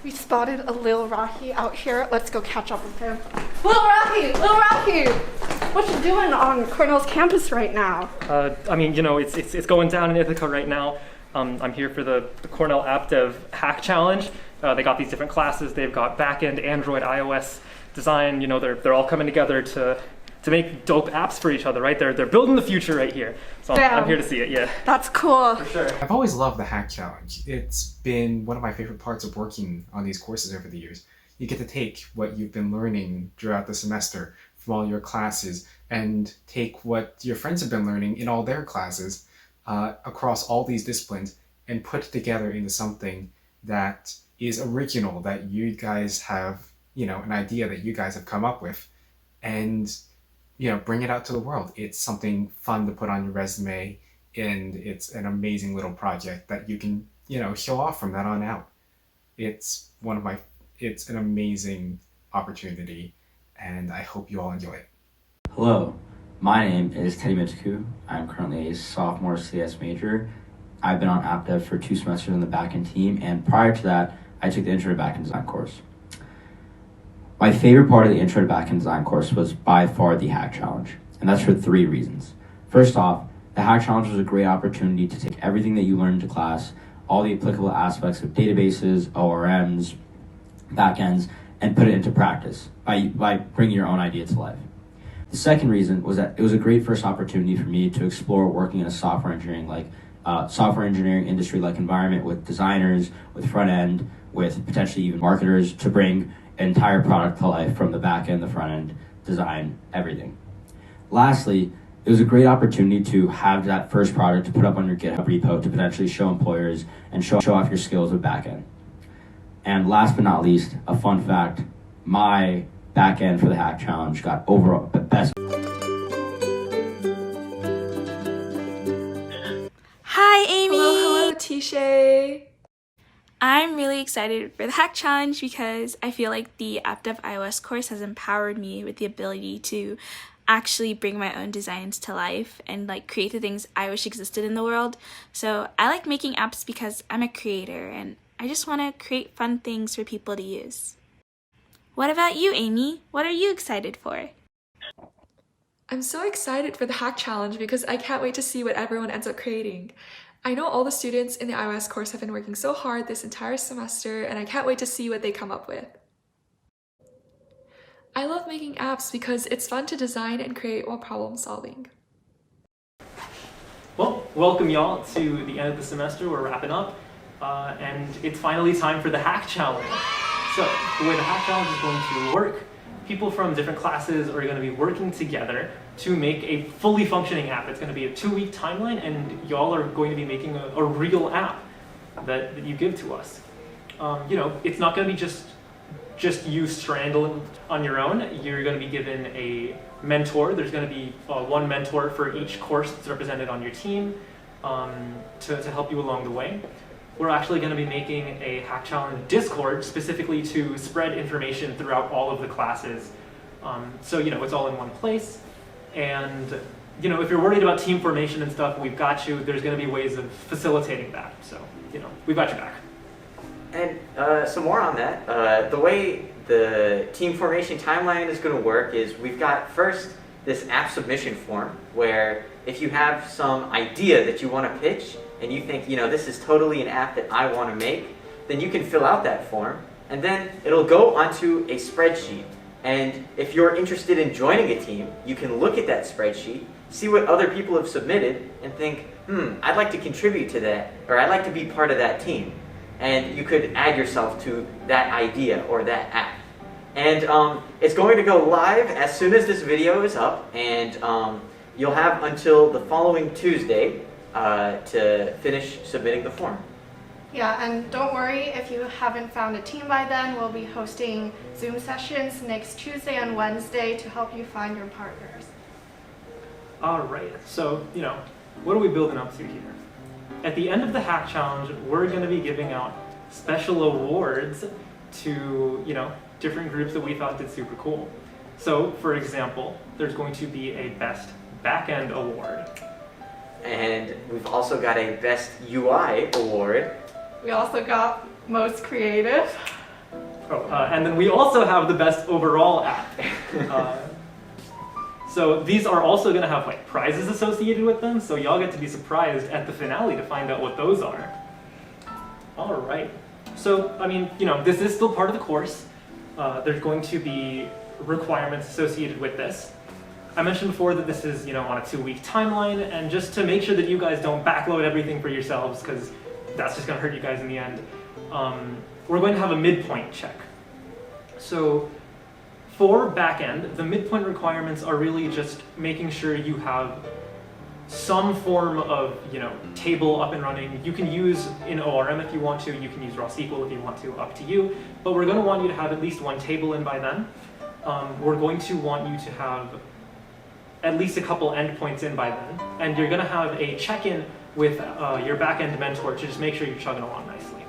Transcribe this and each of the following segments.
We spotted a Lil Rocky out here. Let's go catch up with him. Lil Rocky! Lil Rocky! What you doing on Cornell's campus right now? It's going down in Ithaca right now. I'm here for the Cornell App Dev Hack Challenge. They got these different classes. They've got backend, Android, iOS design. They're all coming together to make dope apps for each other, right? They're building the future right here. So I'm here to see it, yeah. That's cool. For sure. I've always loved the Hack Challenge. It's been one of my favorite parts of working on these courses over the years. You get to take what you've been learning throughout the semester from all your classes and take what your friends have been learning in all their classes across all these disciplines and put it together into something that is original, that you guys have, an idea that you guys have come up with, and bring it out to the world. It's something fun to put on your resume, and it's an amazing little project that you can, show off from that on out. It's an amazing opportunity, and I hope you all enjoy it. Hello, my name is Teddy Mitsuku. I'm currently a sophomore CS major. I've been on app dev for 2 semesters on the backend team, and prior to that, I took the Intro to Backend Design course. My favorite part of the Intro to Backend Design course was by far the Hack Challenge, and that's for 3 reasons. First off, the Hack Challenge was a great opportunity to take everything that you learned into class, all the applicable aspects of databases, ORMs, backends, and put it into practice by bringing your own idea to life. The second reason was that it was a great first opportunity for me to explore working in a software engineering industry-like environment with designers, with front end, with potentially even marketers to bring an entire product to life from the back end, the front end, design, everything. Lastly, it was a great opportunity to have that first product to put up on your GitHub repo to potentially show employers and show off your skills with backend. And last but not least, a fun fact, my backend for the Hack Challenge got overall best. Hi, Amy. Hello, Tisha. I'm really excited for the Hack Challenge because I feel like the App Dev iOS course has empowered me with the ability to actually bring my own designs to life and create the things I wish existed in the world. So I like making apps because I'm a creator and I just want to create fun things for people to use. What about you, Amy? What are you excited for? I'm so excited for the Hack Challenge because I can't wait to see what everyone ends up creating. I know all the students in the iOS course have been working so hard this entire semester, and I can't wait to see what they come up with. I love making apps because it's fun to design and create while problem solving. Well, welcome y'all to the end of the semester. We're wrapping up, and it's finally time for the Hack Challenge. So the way the Hack Challenge is going to work, people from different classes are going to be working together to make a fully functioning app. It's going to be a 2-week timeline, and y'all are going to be making a real app that you give to us. It's not going to be just you stranded on your own. You're going to be given a mentor. There's going to be one mentor for each course that's represented on your team to help you along the way. We're actually going to be making a Hack Challenge Discord specifically to spread information throughout all of the classes. So it's all in one place. And if you're worried about team formation and stuff, we've got you. There's going to be ways of facilitating that. So we've got your back. And some more on that. The way the team formation timeline is going to work is we've got first this app submission form where if you have some idea that you want to pitch and you think, this is totally an app that I want to make, then you can fill out that form and then it'll go onto a spreadsheet. And if you're interested in joining a team, you can look at that spreadsheet, see what other people have submitted and think, I'd like to contribute to that, or I'd like to be part of that team. And you could add yourself to that idea or that app. And it's going to go live as soon as this video is up, and you'll have until the following Tuesday to finish submitting the form. Yeah, and don't worry if you haven't found a team by then. We'll be hosting Zoom sessions next Tuesday and Wednesday to help you find your partners. All right, so, what are we building up to here? At the end of the Hack Challenge, we're going to be giving out special awards to, different groups that we thought did super cool. So, for example, there's going to be a Best Backend Award. And we've also got a Best UI Award. We also got Most Creative. And then we also have the best overall app. So these are also going to have like prizes associated with them, so y'all get to be surprised at the finale to find out what those are. All right. So, I mean, this is still part of the course. There's going to be requirements associated with this. I mentioned before that this is, on a 2-week timeline, and just to make sure that you guys don't backload everything for yourselves, because that's just going to hurt you guys in the end, we're going to have a midpoint check. So, for backend, the midpoint requirements are really just making sure you have some form of, table up and running. You can use in ORM if you want to, you can use raw SQL if you want to, up to you, but we're going to want you to have at least one table in by then. We're going to want you to have at least a couple endpoints in by then, and you're going to have a check-in with your backend mentor to just make sure you're chugging along nicely.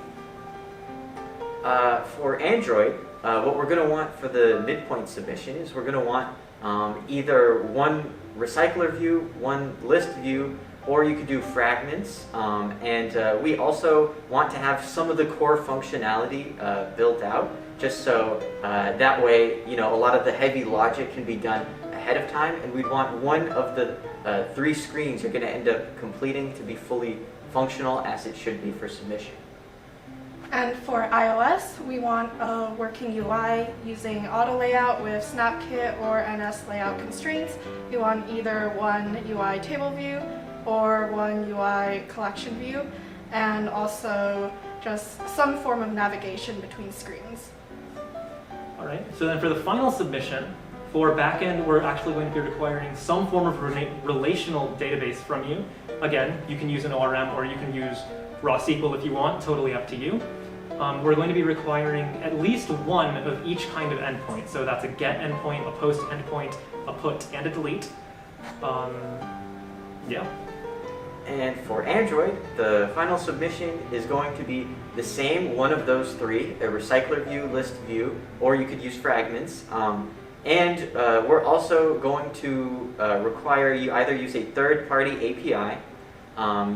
For Android, what we're going to want for the midpoint submission is we're going to want either one recycler view, one list view, or you could do fragments. And we also want to have some of the core functionality built out, just so that way, a lot of the heavy logic can be done ahead of time, and we'd want one of the 3 screens you're going to end up completing to be fully functional as it should be for submission. And for iOS, we want a working UI using auto layout with SnapKit or NS layout constraints. We want either one UI table view or one UI collection view, and also just some form of navigation between screens. All right, so then for the final submission, for backend, we're actually going to be requiring some form of relational database from you. Again, you can use an ORM or you can use raw SQL if you want, totally up to you. We're going to be requiring at least one of each kind of endpoint. So that's a get endpoint, a post endpoint, a put, and a delete. Yeah. And for Android, the final submission is going to be the same one of those 3, a recycler view, list view, or you could use fragments. And we're also going to require you either use a third-party API,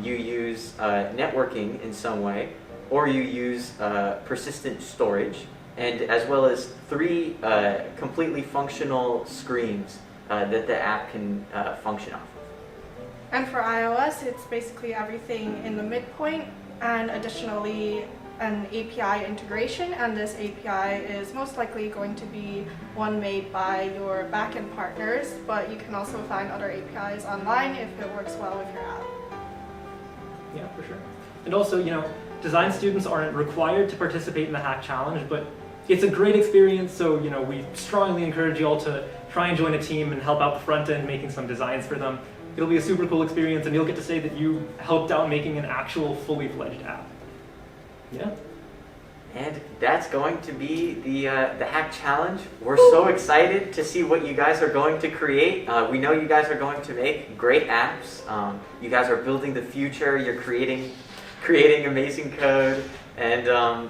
you use networking in some way, or you use persistent storage, and as well as 3 completely functional screens that the app can function off of. And for iOS, it's basically everything in the midpoint, and additionally an API integration, and this API is most likely going to be one made by your backend partners, but you can also find other APIs online if it works well with your app. Yeah, for sure. And also, design students aren't required to participate in the Hack Challenge, but it's a great experience, so we strongly encourage you all to try and join a team and help out the front end making some designs for them. It'll be a super cool experience, and you'll get to say that you helped out making an actual fully fledged app. Yeah. And that's going to be the Hack Challenge. We're so excited to see what you guys are going to create. We know you guys are going to make great apps. You guys are building the future. You're creating amazing code, and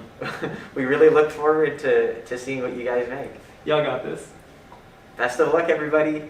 we really look forward to seeing what you guys make. Y'all got this. Best of luck, everybody.